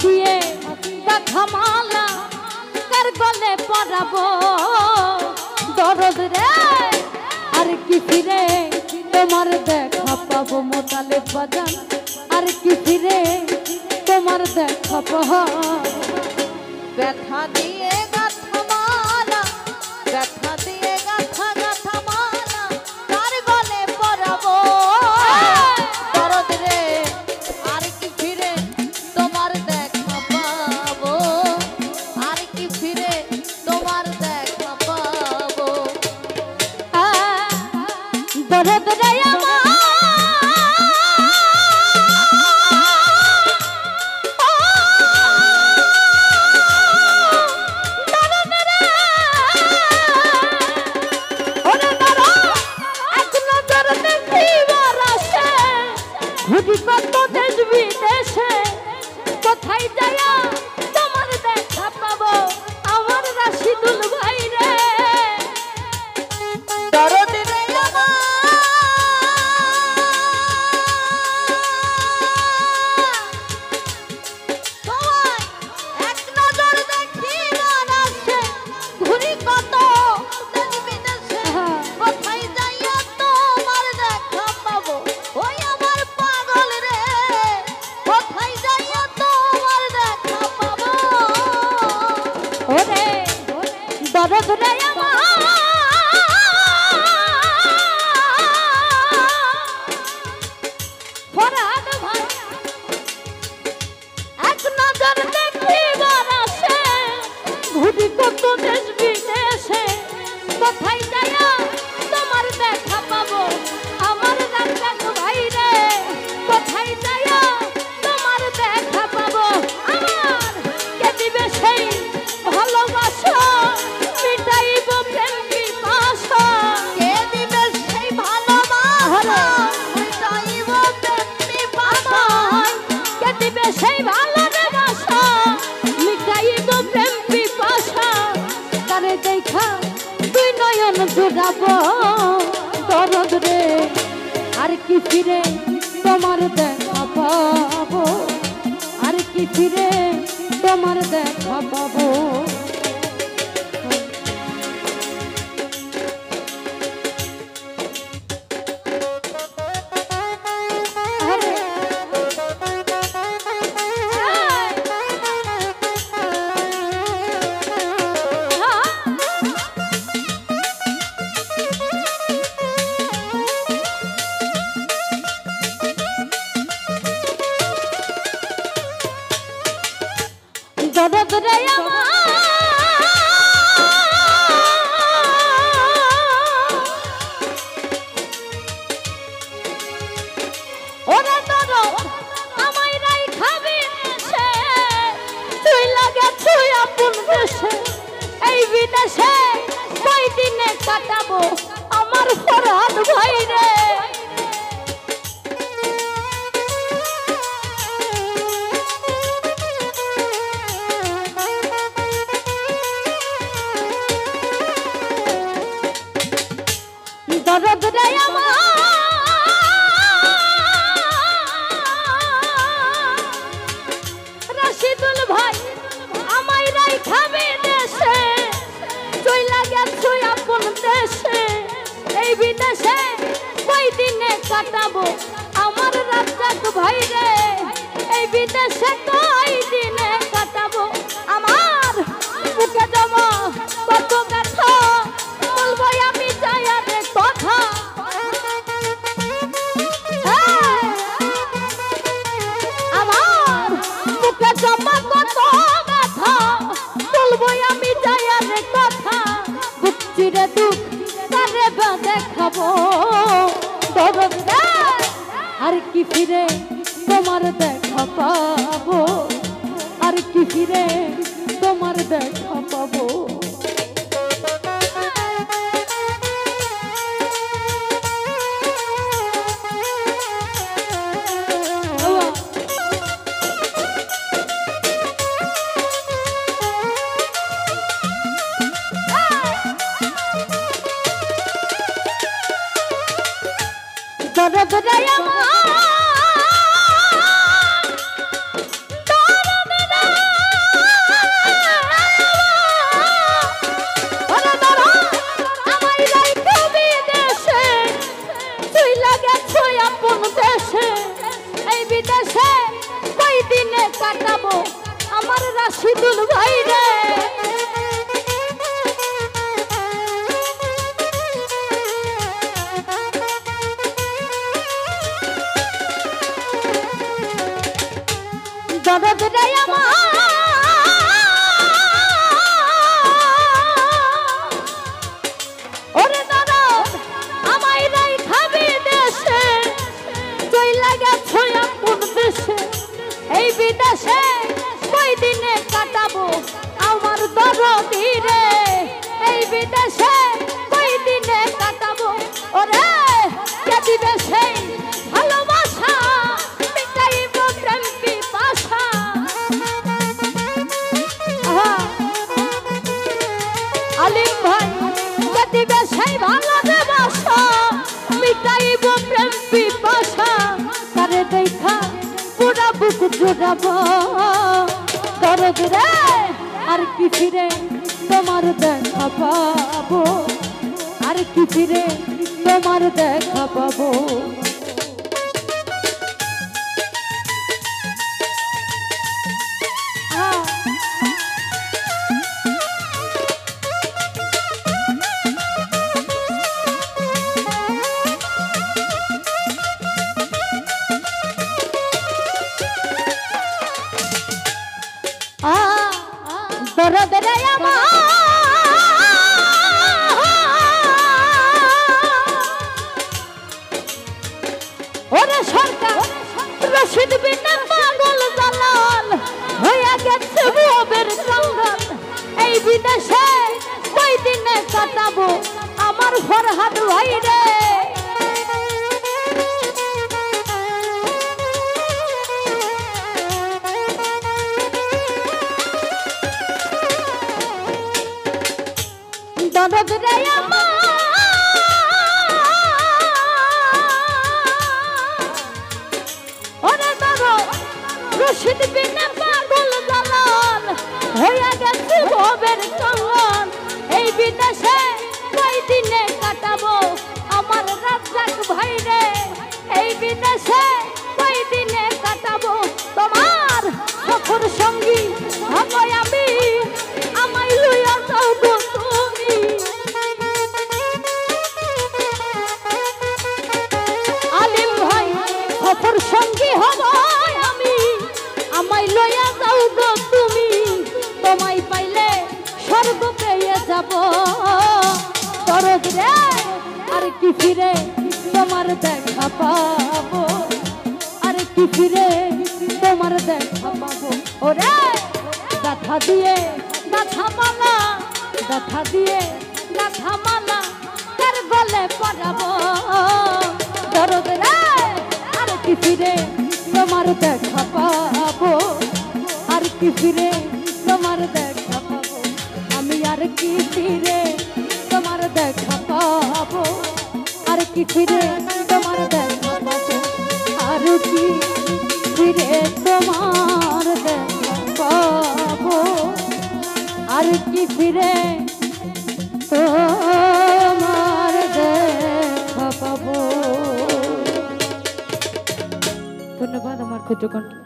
দিয়ে দেখা মালা কার গলে পরাবো দরদ রে আর কি ফিরে তোমার দেখা পাবো মোতালে বাজান আর কি ফিরে তোমার দেখা পাবো ব্যথা দিয়ে গাথা মালা ব্যথা দিয়ে গাথা গাথা মালা কার গলে পরাবো দরদ রে আর কি ফিরে তোমার দেখা পাবো আর কি ফিরে তোমার দেখা পাবো দরদ রে আমার ঘুরি কত দেশ বিদেশে কোথায় যায়া তোমার দেখা পাবো আমার রাশিদুল ভাই রে দরদ রে আমার তোমায় এক নজর দেখিবার আছে ঘুরি কত দেশ বিদেশে কোথায় যাইয়া তোমার দেখা পাবো ওই আমার পাগল রে কোথায় যাইয়া তোমার দেখা পাবো ওরে দরদ রে আমার ফরহাদ ভাই এক নজর দেখিবার আছে ঘুরি কত দেশ বিদেশে কোথায় যায়া তোমার দেখা পাবো আমার রাজ্জাক ভাই রে কোথায় যায়া তোমার দেখা পাবো আমার কে দিবে সেই ভালোবাসা মিটাইব প্রেম পিপাসা কে দিবে সেই ভালোবাসা মিটাইব প্রেম পিপাসা কে দিবে সেই ভালোবাসা মিটাইব প্রেম পিপাসা তারে দেখা দুই নয়ন জোড়াবো দরদ রে আর কি ফিরে তোমার দেখা পাবো আর কি ফিরে তোমার দেখা পাবো দরদ রে আমার ওরে দরদ আমায় রাই খাবি এসে তুই লাগে তুই আপন দেশে এই বিদেশে কই দিনে কাটাবো আমার ফরহাদ ভাই রে দরদ রে আমার রাশিদুল ভাই আমায় রাই খাবি দেশে তুই লাগে তুই আপন দেশে এই বিদেশে কই দিনে কাটাবো আমার রাজ্জাক ভাই রে এই বিদেশে কই দিনে কাটাবো আমার বুকে জমা কত ব্যথা বলবো আমি যায়া রে কথা আমার বুকে জমা কত ব্যথা বলবো আমি যায়া রে কথা বুক চিরে দুঃখ তারে দেখাবো দরদ রে আর কি ফিরে তোমার দেখা পাবো আর কি ফিরে তোমার দেখা পাবো দরদ রে আমার দরদ দরদ রে আমার ওরে দরদ আমায় রাই খাবি দেশে চইলা গেছো আপন দেশে এই বিদেশে কই দিনে কাটাবো আমার দরদি রে এই বিদেশে কই দিনে কাটাবো ওরে কে দিবে সেই ভালোবাসা মিটাইব প্রেম পিপাসা আলিম ভাই কে দিবে সেই ভালোবাসা মিটাইব প্রেম পিপাসা তারে দেখা পুরা বুক জোড়াবো দরদ রে আর কি ফিরে তোমার দেখা পাবো আর কি ফিরে তোমার দেখা পাবো দরদ রে আমার ওরে সরকার রশিদ বিনা পাগল জালাল হইয়া গেছে ভবের কাঙ্গাল এই বিদেশে কই দিনে কাটাবো আমার ফরহাদ ভাই রে দরদ রে আমার ওরে দরদ রশিদ বিনা পাগল জালাল হইয়া গেছে ভবের কাঙ্গাল এই বিদেশে কই দিনে কাটাবো আমার রাজ্জাক ভাই রে এই বিদেশে কই দিনে কাটাবো তোমার সফর সঙ্গী হব আমি আমায় লইয়া যাও গো তুমি আলিম ভাই সফর সঙ্গী হব আমি আমায় লইয়া যাও গো তুমি তোমায় পাইলে স্বর্গ পেয়ে যাব দরদ রে আর কি ফিরে তোমার দেখা পাবো আর কি ফিরে তোমার দেখা পাবো ওরে গাথা দিয়ে গাথা মালা গাথা দিয়ে গাথা মালা তার গলে পরাবো দরদ রে আর কি ফিরে তোমার দেখা পাবো আর কি ফিরে তোমার দেখা পাবো আমি আর কি ফিরে তোমার দেখা পাবো আর কি ফিরে তোমার দেখা পাবো আর কি ফিরে তোমার দেখা পাবো আর কি ফিরে তোমার দেখা পাবো ধন্যবাদ আমার ক্ষুদ্র কণ্ঠ